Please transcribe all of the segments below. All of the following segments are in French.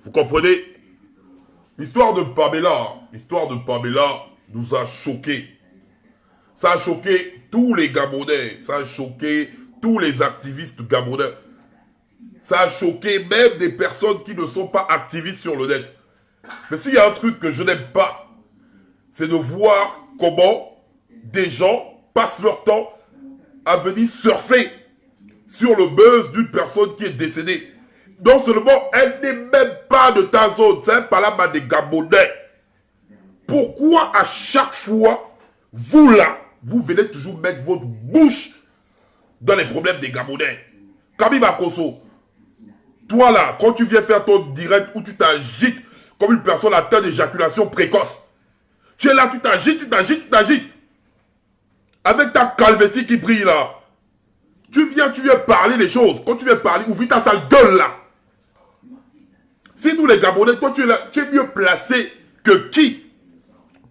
Vous comprenez? L'histoire de Pamela nous a choqués. Ça a choqué tous les Gabonais. Ça a choqué tous les activistes gabonais. Ça a choqué même des personnes qui ne sont pas activistes sur le net. Mais s'il y a un truc que je n'aime pas, c'est de voir comment des gens passent leur temps à venir surfer sur le buzz d'une personne qui est décédée. Non seulement elle n'est même pas de ta zone, c'est pas là-bas des Gabonais. Pourquoi à chaque fois, vous là, vous venez toujours mettre votre bouche dans les problèmes des Gabonais? Kabi Bakosso, toi là, quand tu viens faire ton direct où tu t'agites comme une personne atteinte d'éjaculation précoce, tu es là, tu t'agites. Avec ta calvétie qui brille là, tu viens parler les choses. Quand tu viens parler, ouvre ta sale gueule là. Si nous les Gabonais, toi tu es là, tu es mieux placé que qui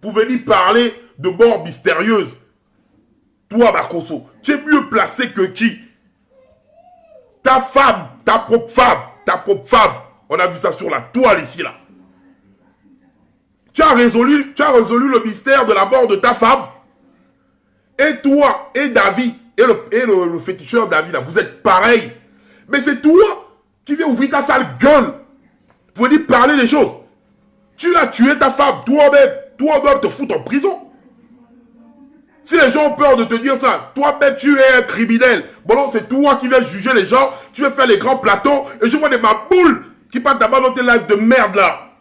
pour venir parler de mort mystérieuse? Toi, Bakosso, tu es mieux placé que qui? Ta femme, ta propre femme, on a vu ça sur la toile ici là. Tu as résolu le mystère de la mort de ta femme. Et toi, et David, et le féticheur David là, vous êtes pareils. Mais c'est toi qui viens ouvrir ta sale gueule pour venir parler des choses. Tu as tué ta femme, toi-même te foutre en prison. Si les gens ont peur de te dire ça, toi-même tu es un criminel. Bon non, c'est toi qui viens juger les gens, tu veux faire les grands plateaux, et je vois des maboules qui partent d'abord dans tes lives de merde là.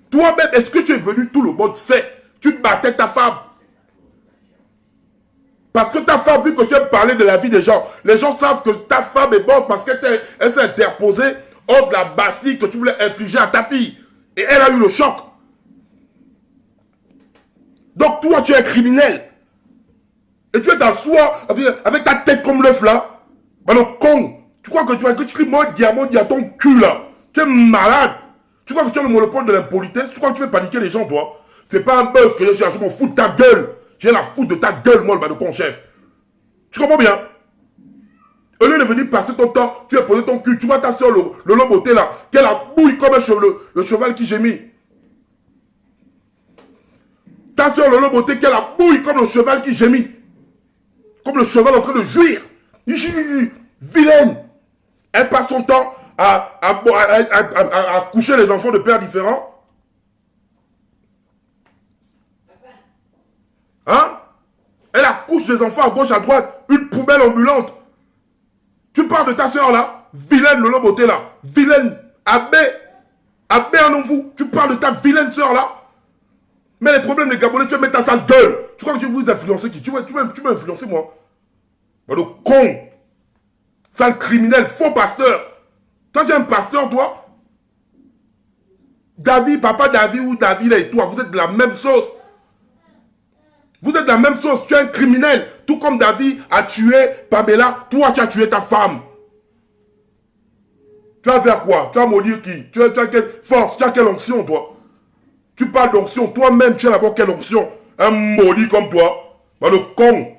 Toi-même, est-ce que tu es venu, tout le monde sait, tu battais ta femme. Parce que ta femme, vu que tu aimes parler de la vie des gens, les gens savent que ta femme est morte parce qu'elle s'est interposée entre la bastille que tu voulais infliger à ta fille. Et elle a eu le choc. Donc toi, tu es un criminel. Et tu es t'asseoir avec ta tête comme l'œuf là. Bah le con. Tu crois que tu cries mon diamant à ton cul là. Tu es malade. Tu crois que tu as le monopole de l'impolitesse. Tu crois que tu veux paniquer les gens, toi. C'est pas un buzz que je m'en fous de ta gueule. J'ai la foutre de ta gueule, moi, le con chef. Tu comprends bien? Au lieu de venir passer ton temps, tu as posé ton cul. Tu vois ta soeur, le loboté là, qu'elle a bouille comme le cheval qui gémit. Ta soeur, le loboté, qu'elle a bouille comme le cheval qui gémit. Comme le cheval en train de jouir. Vilaine. Elle passe son temps à coucher les enfants de pères différents. Hein? Elle accouche des enfants à gauche, à droite. Une poubelle ambulante. Tu parles de ta soeur là. Vilaine, le loboté là. Vilaine. Abbé en vous. Tu parles de ta vilaine soeur là. Mais les problèmes des Gabonais, tu vas mettre ta sale gueule. Tu crois que tu veux influencer qui? Tu veux influencer moi? Le con. Sale criminel, faux pasteur. Toi, tu es un pasteur, toi? David, papa David ou David et toi, vous êtes de la même sauce. Vous êtes de la même sauce. Tu es un criminel. Tout comme David a tué Pamela, toi, tu as tué ta femme. Tu vas faire quoi? Tu vas maudire qui? Tu as quelle force? Tu as quelle onction, toi? Tu parles d'onction. Toi-même, tu as d'abord quelle onction? Un maudit comme toi. Bah, le con.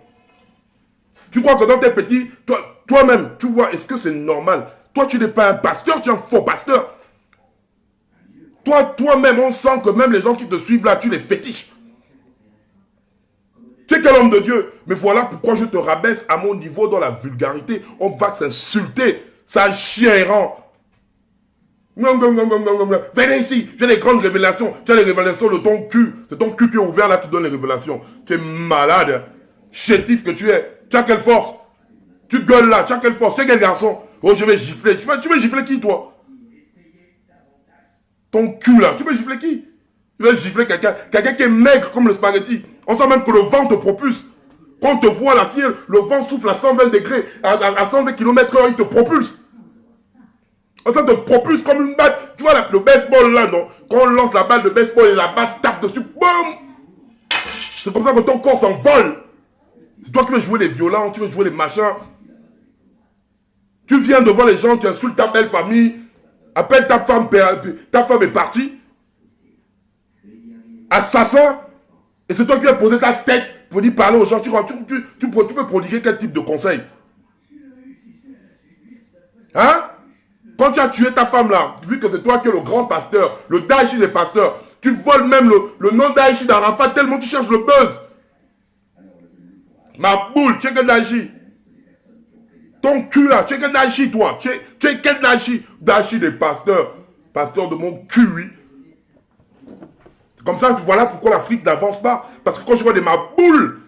Tu crois que dans tes petits, toi-même, tu vois, est-ce que c'est normal? Toi, tu n'es pas un pasteur, tu es un faux pasteur. Toi-même, on sent que même les gens qui te suivent là, tu les fétiches. Tu es quel homme de Dieu? Mais voilà pourquoi je te rabaisse à mon niveau dans la vulgarité. On va s'insulter. Sale chien errant. Venez ici, j'ai des grandes révélations. Tu as les révélations de ton cul. C'est ton cul qui est ouvert là qui donne les révélations. Tu es malade. Chétif que tu es. Tu as quelle force? Tu gueules là, tu as quelle force? Tu es quel garçon? Oh, je vais gifler. Tu veux gifler qui, toi? Ton cul là, tu veux gifler qui? Tu veux gifler quelqu'un qui est maigre comme le spaghetti. On sent même que le vent te propulse. Quand on te voit là, si le vent souffle à 120 degrés, à 120 km/h, il te propulse. Ça te propulse comme une balle. Tu vois le baseball là, non? Quand on lance la balle de baseball et la balle tape dessus, boum! C'est comme ça que ton corps s'envole. C'est toi qui veux jouer les violents, tu veux jouer les machins. Tu viens devant les gens, tu insultes ta belle famille. Appelle ta femme est partie. Assassin. Et c'est toi qui vas poser ta tête pour dire parler aux gens. Tu peux prodiguer quel type de conseil? Hein? Quand Quand tu as tué ta femme là, vu que c'est toi qui es le grand pasteur, le Daïchi des pasteurs, tu voles même le nom Daïchi d'Arafat tellement tu cherches le buzz. Ma boule, tu es quel Daïchi? Ton cul là, tu es quel Daïchi toi? Tu es quel Daïchi? Daïchi des pasteurs. Pasteur de mon cul, oui. Comme ça, voilà pourquoi l'Afrique n'avance pas. Parce que quand je vois des maboules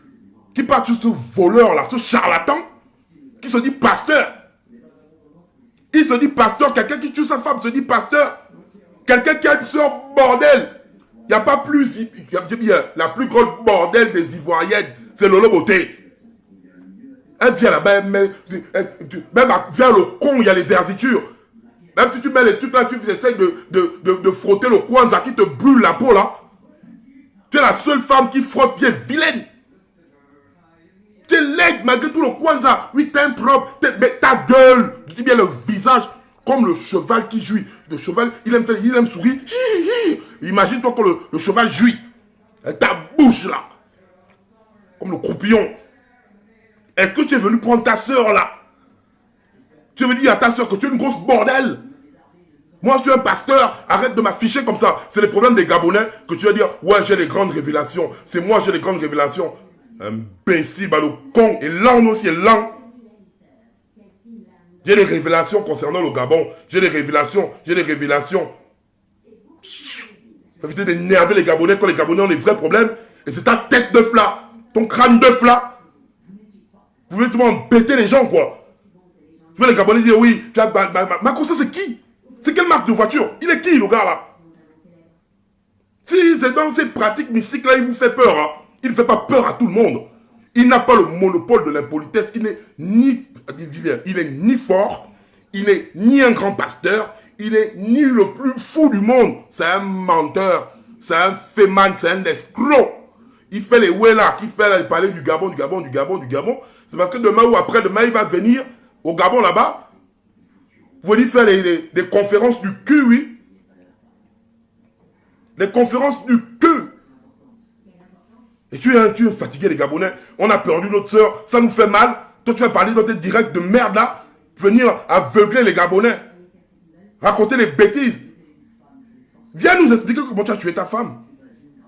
qui partent sur ce voleur là, ce charlatan, qui se dit pasteur. Il se dit pasteur, quelqu'un qui tue sa femme se dit pasteur. Quelqu'un qui a une soeur bordel. Il n'y a pas plus, la plus grande bordel des Ivoiriennes, c'est Lolo Beauté. Elle vient là-bas, même vers le con, il y a les versitures. Même si tu mets les trucs là, tu essaies de frotter le Kwanzaa qui te brûle la peau là. Tu es la seule femme qui frotte bien vilaine. Tu es laide malgré tout le Kwanzaa. Oui, t'es impropre, mais ta gueule, je dis bien le visage, comme le cheval qui jouit. Le cheval, il aime sourire. Imagine-toi quand le cheval jouit. Ta bouche là. Comme le croupillon. Est-ce que tu es venu prendre ta soeur là? Tu veux dire à ta soeur que tu es une grosse bordel? Moi, je suis un pasteur, arrête de m'afficher comme ça. C'est le problème des Gabonais que tu vas dire, ouais, j'ai les grandes révélations. C'est moi, j'ai les grandes révélations. Imbécile, bah, le con, et lent aussi, est lent. J'ai des révélations concernant le Gabon. J'ai des révélations. Ça fait d'énerver les Gabonais quand les Gabonais ont les vrais problèmes. Et c'est ta tête d'œuf là, ton crâne d'œuf là. Vous voulez tout le monde embêter les gens, quoi. Tu vois les Gabonais dire, oui, Makossa, c'est qui? C'est quelle marque de voiture? Il est qui, le gars, là? Si c'est dans ces pratiques mystiques-là, il vous fait peur, hein. Il ne fait pas peur à tout le monde. Il n'a pas le monopole de l'impolitesse. Il n'est ni fort, il n'est ni un grand pasteur, il n'est ni le plus fou du monde. C'est un menteur, c'est un féman, c'est un escroc. Il fait les ouélas, qui fait les parler du Gabon. C'est parce que demain ou après-demain, il va venir au Gabon là-bas. Vous voulez faire des conférences du cul, oui. Les conférences du cul. Et tu es fatigué, les Gabonais. On a perdu notre soeur, ça nous fait mal. Toi, tu vas parler dans tes directs de merde là. Venir aveugler les Gabonais. Raconter les bêtises. Viens nous expliquer comment tu as tué ta femme.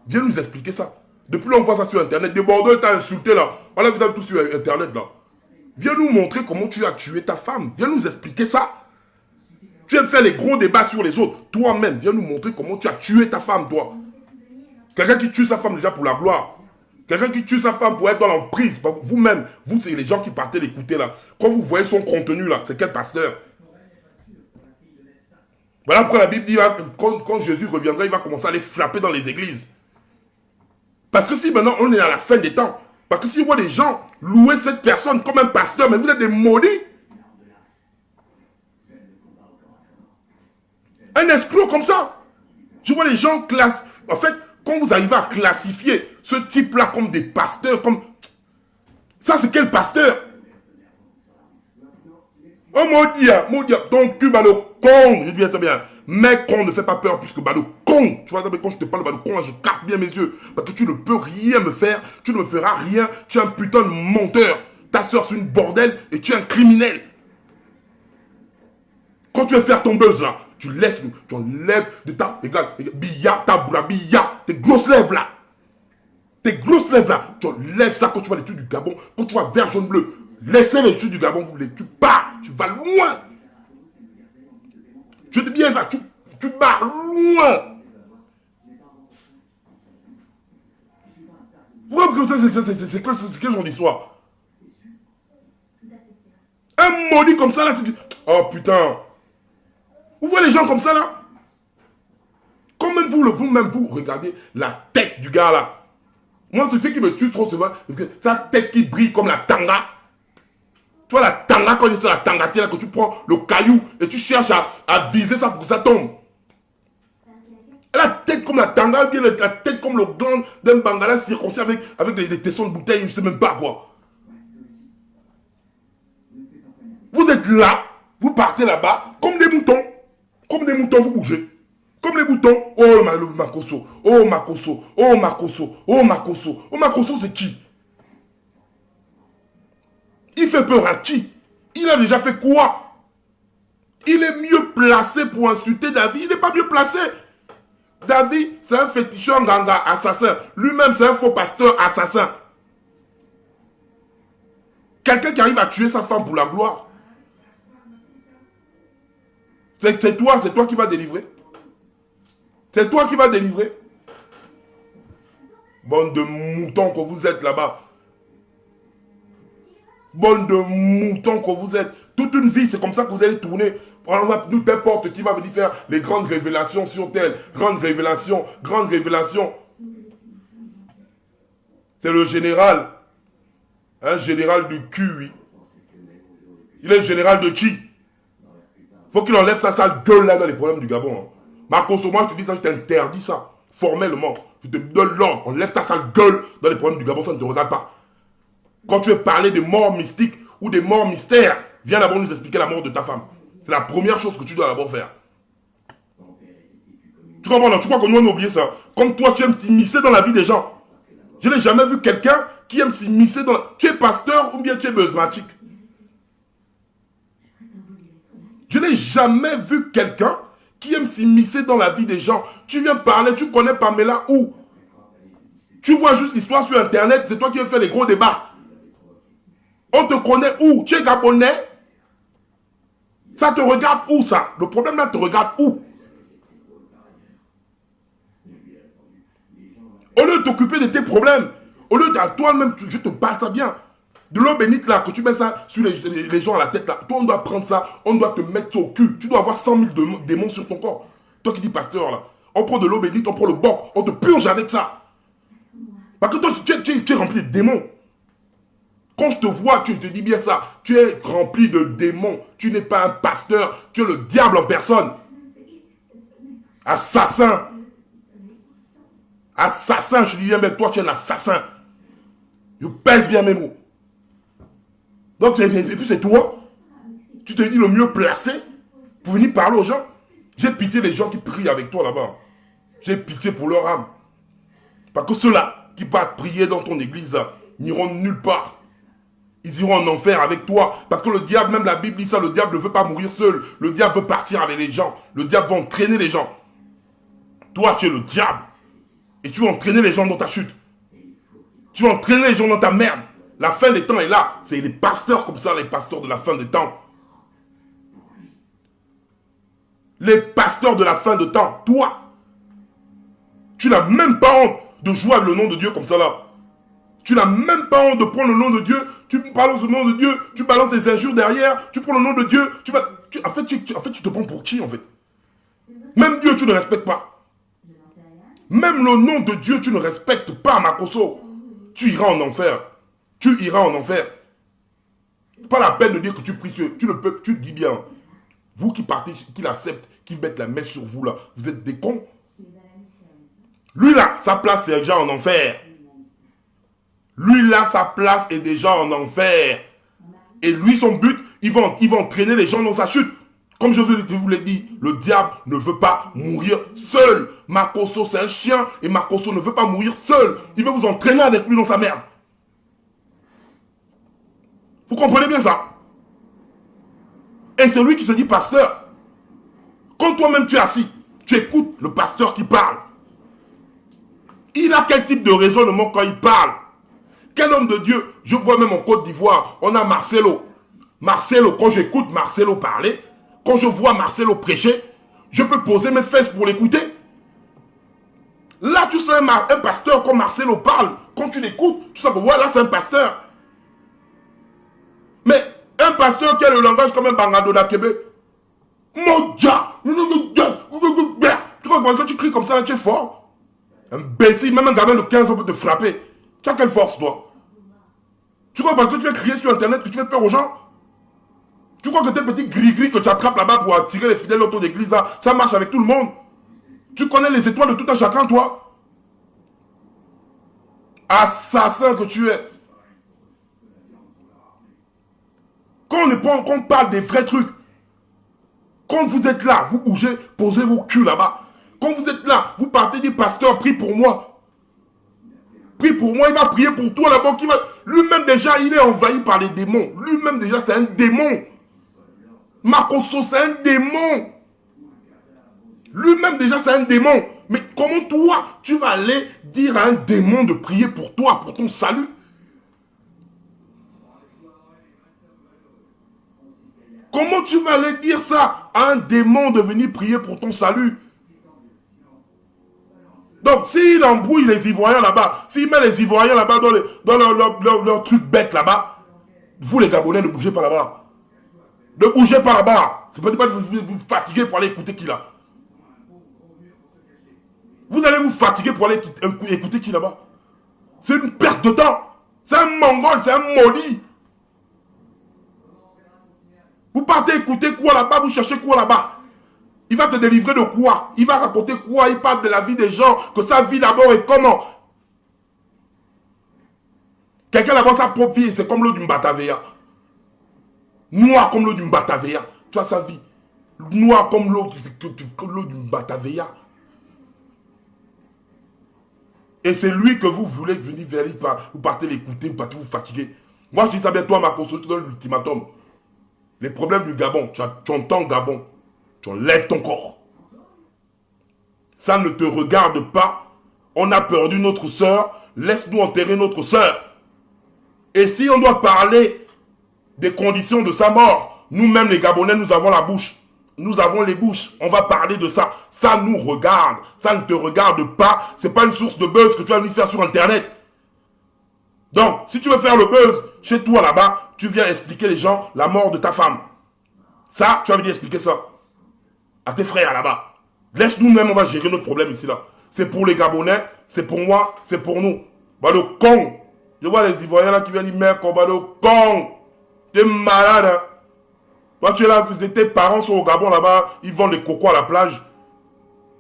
Viens nous expliquer ça. Depuis là, on voit ça sur Internet. Des Bordeaux, t'as insulté là. On a vu ça tout sur Internet là. Viens nous montrer comment tu as tué ta femme. Viens nous expliquer ça. Tu aimes faire les gros débats sur les autres. Toi-même, viens nous montrer comment tu as tué ta femme, toi. Quelqu'un qui tue sa femme déjà pour la gloire. Quelqu'un qui tue sa femme pour être dans l'emprise. Vous-même, vous, c'est les gens qui partaient l'écouter là. Quand vous voyez son contenu là, c'est quel pasteur? Voilà pourquoi la Bible dit, quand Jésus reviendra, il va commencer à les frapper dans les églises. Parce que si maintenant on est à la fin des temps, parce que si on voit des gens louer cette personne comme un pasteur, mais vous êtes des maudits. Un escroc comme ça. Je vois les gens classent. En fait, quand vous arrivez à classifier ce type-là comme des pasteurs, comme... Ça, c'est quel pasteur? Oh, maudit, ton cul, bah le con. Je dis bien, très bien. Mais con ne fait pas peur, puisque bah le con. Tu vois, quand je te parle, bah le con, là, je capte bien mes yeux. Parce que tu ne peux rien me faire. Tu ne me feras rien. Tu es un putain de menteur. Ta soeur, c'est une bordel et tu es un criminel. Quand tu veux faire ton buzz, là, tu laisses, tu enlèves de ta... Regarde, billa, ta bra, billa, tes grosses lèvres, là. Tes grosses lèvres, là. Tu enlèves ça quand tu vois les trucs du Gabon. Quand tu vois vert, jaune, bleu. Laissez les trucs du Gabon, tu pars. Tu vas loin. Je te dis bien ça, tu pars loin. Pourquoi c'est quel genre d'histoire? Un maudit comme ça, là, c'est... Oh, putain. Vous voyez les gens comme ça, là? Quand même vous regardez la tête du gars, là. Moi, ce qui me tue trop souvent, c'est sa tête qui brille comme la tanga. Tu vois la tanga, quand il est sur la tangatière, là, que tu prends le caillou et tu cherches à viser ça pour que ça tombe. Elle a la tête comme la tanga, bien la tête comme le gland d'un bangala circoncis avec des tessons de bouteille, je ne sais même pas quoi. Vous êtes là, vous partez là-bas, comme des moutons. Comme des moutons, vous bougez. Comme les moutons. Oh, le Makosso. Oh, Makosso. Oh, Makosso. Oh, Makosso. Oh, Makosso, c'est qui? Il fait peur à qui? Il a déjà fait quoi? Il est mieux placé pour insulter David. Il n'est pas mieux placé. David, c'est un féticheur ganga assassin. Lui-même, c'est un faux pasteur assassin. Quelqu'un qui arrive à tuer sa femme pour la gloire. C'est toi qui vas délivrer. C'est toi qui vas délivrer. Bande de moutons que vous êtes là-bas. Bande de moutons que vous êtes. Toute une vie, c'est comme ça que vous allez tourner. Nous, peu importe qui va venir faire les grandes révélations sur tel. Grandes révélations, grandes révélations. C'est le général. Un général du cul, oui. Il est général de qui? Faut qu'il enlève sa sale gueule là dans les problèmes du Gabon. Hein. Marcoso, moi je te dis ça, je t'interdis ça. Formellement. Je te donne l'ordre. Enlève ta sale gueule dans les problèmes du Gabon, ça ne te regarde pas. Quand tu veux parler de morts mystiques ou des morts mystères, viens d'abord nous expliquer la mort de ta femme. C'est la première chose que tu dois d'abord faire. Tu comprends, non? Tu crois que nous on a oublié ça? Comme toi, tu aimes t'immiscer dans la vie des gens. Je n'ai jamais vu quelqu'un qui aime s'immiscer dans la... Tu es pasteur ou bien tu es beusmatique. Je n'ai jamais vu quelqu'un qui aime s'immiscer dans la vie des gens. Tu viens parler, tu connais Pamela où? Tu vois juste l'histoire sur Internet, c'est toi qui veux faire les gros débats. On te connaît où? Tu es Gabonais? Ça te regarde où ça? Le problème là te regarde où? Au lieu de t'occuper de tes problèmes, au lieu de toi-même, je te parle ça bien. De l'eau bénite là, que tu mets ça sur les gens à la tête là. Toi on doit prendre ça, on doit te mettre au cul. Tu dois avoir 100 000 démons sur ton corps. Toi qui dis pasteur là. On prend de l'eau bénite, on prend le boc, on te purge avec ça. Parce que toi tu es rempli de démons. Quand je te vois, tu te dis bien ça. Tu es rempli de démons. Tu n'es pas un pasteur. Tu es le diable en personne. Assassin. Assassin, je dis bien, mais toi tu es un assassin. Je pèse bien mes mots. Donc, et puis c'est toi. Tu te dis le mieux placé pour venir parler aux gens. J'ai pitié des gens qui prient avec toi là-bas. J'ai pitié pour leur âme. Parce que ceux-là qui partent prier dans ton église n'iront nulle part. Ils iront en enfer avec toi. Parce que le diable, même la Bible dit ça, le diable ne veut pas mourir seul. Le diable veut partir avec les gens. Le diable va entraîner les gens. Toi, tu es le diable. Et tu vas entraîner les gens dans ta chute. Tu vas entraîner les gens dans ta merde. La fin des temps est là. C'est les pasteurs comme ça, les pasteurs de la fin des temps. Les pasteurs de la fin de temps. Toi, tu n'as même pas honte de jouer avec le nom de Dieu comme ça là. Tu n'as même pas honte de prendre le nom de Dieu. Tu balances le nom de Dieu. Tu balances des injures derrière. Tu prends le nom de Dieu. En fait, tu te prends pour qui en fait? Même Dieu, tu ne respectes pas. Même le nom de Dieu, tu ne respectes pas, Makoso. Tu iras en enfer. Tu iras en enfer. Pas la peine de dire que tu pries. Tu ne peux, tu dis bien. Vous qui partez, qui l'acceptent, qui mettent la main sur vous là, vous êtes des cons. Lui là, sa place est déjà en enfer. Lui là, sa place est déjà en enfer. Et lui, son but, il va entraîner les gens dans sa chute. Comme je vous l'ai dit, le diable ne veut pas mourir seul. Makoso, c'est un chien. Et Makoso ne veut pas mourir seul. Il veut vous entraîner avec lui dans sa merde. Vous comprenez bien ça? Et c'est lui qui se dit pasteur. Quand toi-même tu es assis, tu écoutes le pasteur qui parle. Il a quel type de raisonnement quand il parle? Quel homme de Dieu? Je vois même en Côte d'Ivoire, on a Marcelo. Marcelo, quand j'écoute Marcelo parler, quand je vois Marcelo prêcher, je peux poser mes fesses pour l'écouter. Là, tu sais, un pasteur, quand Marcelo parle, quand tu l'écoutes, tu sais que voilà, c'est un pasteur. Mais un pasteur qui a le langage comme un bangado d'Akebe, mon gars, tu crois que quand tu cries comme ça, là, tu es fort? Imbécile, même un gamin de 15 ans peut te frapper. Tu as quelle force, toi? Tu crois que tu vas crier sur Internet que tu fais peur aux gens? Tu crois que tes petits gris-gris que tu attrapes là-bas pour attirer les fidèles autour d'église, ça marche avec tout le monde? Tu connais les étoiles de tout un chacun, toi? Assassin que tu es. Quand on parle des vrais trucs, quand vous êtes là, vous bougez, posez vos culs là-bas. Quand vous êtes là, vous partez du pasteur, prie pour moi. Prie pour moi, il va prier pour toi là-bas. Lui-même déjà, il est envahi par les démons. Lui-même déjà, c'est un démon. Makosso, c'est un démon. Lui-même déjà, c'est un démon. Mais comment toi, tu vas aller dire à un démon de prier pour toi, pour ton salut? Comment tu vas aller dire ça à un démon de venir prier pour ton salut? Donc, s'il embrouille les Ivoiriens là-bas, s'il met les Ivoiriens là-bas dans leur truc bête là-bas, vous les Gabonais, ne bougez pas là-bas. Ne bougez pas là-bas. C'est peut-être pas que vous vous fatiguez pour aller écouter qui là. Vous allez vous fatiguer pour aller écouter qui là-bas. C'est une perte de temps. C'est un mongol, c'est un maudit. Vous partez écouter quoi là-bas, vous cherchez quoi là-bas. Il va te délivrer de quoi? Il va raconter quoi? Il parle de la vie des gens, que sa vie d'abord est comment? Quelqu'un là-bas, sa propre vie, c'est comme l'eau du Mbataveya. Noir comme l'eau du Mbataveya. Tu vois sa vie. Noir comme l'eau du Mbataveya. Et c'est lui que vous voulez venir vers lui, vous partez l'écouter, vous partez vous fatiguer. Moi, je dis ça bien, toi, ma consultation, tu donnes l'ultimatum. Les problèmes du Gabon, tu entends Gabon, tu enlèves ton corps. Ça ne te regarde pas. On a perdu notre sœur, laisse-nous enterrer notre sœur. Et si on doit parler des conditions de sa mort, nous-mêmes les Gabonais, nous avons la bouche. Nous avons les bouches. On va parler de ça. Ça nous regarde. Ça ne te regarde pas. Ce n'est pas une source de buzz que tu vas venir faire sur Internet. Donc, si tu veux faire le buzz chez toi là-bas, tu viens expliquer les gens la mort de ta femme. Ça, tu vas venir expliquer ça à tes frères là-bas. Laisse-nous-mêmes, on va gérer notre problème ici là. C'est pour les Gabonais, c'est pour moi, c'est pour nous. Bah le con. Je vois les Ivoiriens là qui viennent dire merde, bah le con. Tu es malade, hein. Toi, tu es là, tes parents sont au Gabon là-bas, ils vendent les cocos à la plage.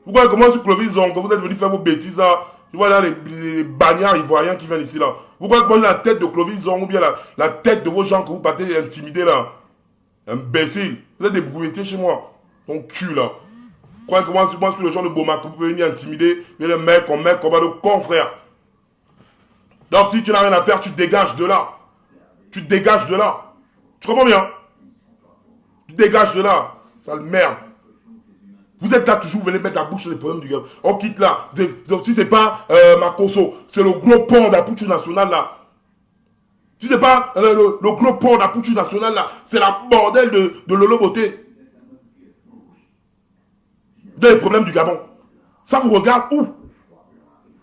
Vous voyez comment sur Clovis Zong, quand vous êtes venus faire vos bêtises là, tu vois là les bagnards ivoiriens qui viennent ici là. Vous voyez comment la tête de Clovis Zong ou bien la tête de vos gens que vous partez intimider là. Imbécile. Vous êtes des brouilletés chez moi. Ton cul là. Vous croyez que moi je suis le genre de Boma que vous pouvez venir intimider, mais le mec, on met comme un con frère. Donc si tu n'as rien à faire, tu dégages de là. Tu dégages de là. Tu comprends bien? Tu dégages de là, sale merde. Vous êtes là toujours, vous venez mettre la bouche sur les problèmes du gars. On quitte là. Si c'est pas Makosso, c'est le gros port d'Apoutu National là. Si c'est pas le gros port d'Apoutu National là, c'est la bordel de Lolo Beauté. Des problèmes du Gabon. Ça vous regarde où?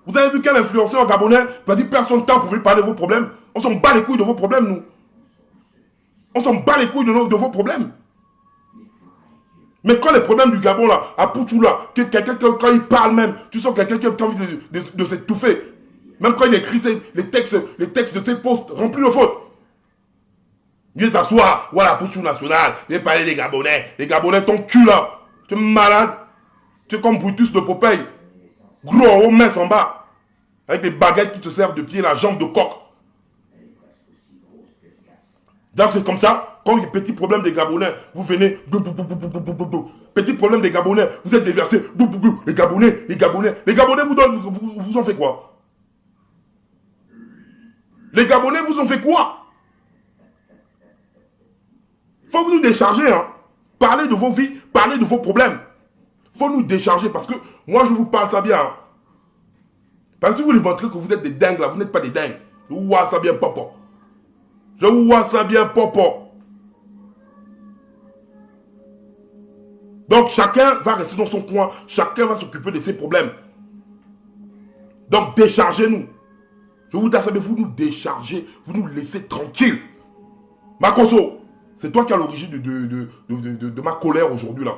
Vous avez vu quel influenceur gabonais va dire personne temps pour vous parler de vos problèmes? On s'en bat les couilles de vos problèmes, nous. On s'en bat les couilles de vos problèmes. Mais quand les problèmes du Gabon, là, à Pouchou, là, quelqu'un, quand il parle même, tu sens quelqu'un qui a envie de s'étouffer. Même quand il écrit les textes de ses posts remplis de fautes. Viens t'asseoir, voilà, Pouchou National, viens parler des Gabonais. Les Gabonais, ton cul, là. Tu es malade. Tu es comme Brutus de Popeye. Gros, on mince en bas. Avec des baguettes qui te servent de pied, la jambe de coq. Donc c'est comme ça, quand il y a petit problème des Gabonais, vous venez, petit problème des Gabonais, vous êtes déversés, les Gabonais, vous en faites quoi? Les Gabonais vous en faites quoi? Faut vous nous décharger, hein. Parlez de vos vies, parlez de vos problèmes. Faut nous décharger parce que moi je vous parle ça bien. Hein. Parce que si vous lui montrez que vous êtes des dingues là, vous n'êtes pas des dingues. Je vous vois ça bien, papa. Je vous vois ça bien, papa. Donc chacun va rester dans son coin, chacun va s'occuper de ses problèmes. Donc déchargez-nous. Je vous dis ça, mais vous nous déchargez, vous nous laissez tranquilles. Makosso, c'est toi qui as l'origine de ma colère aujourd'hui là.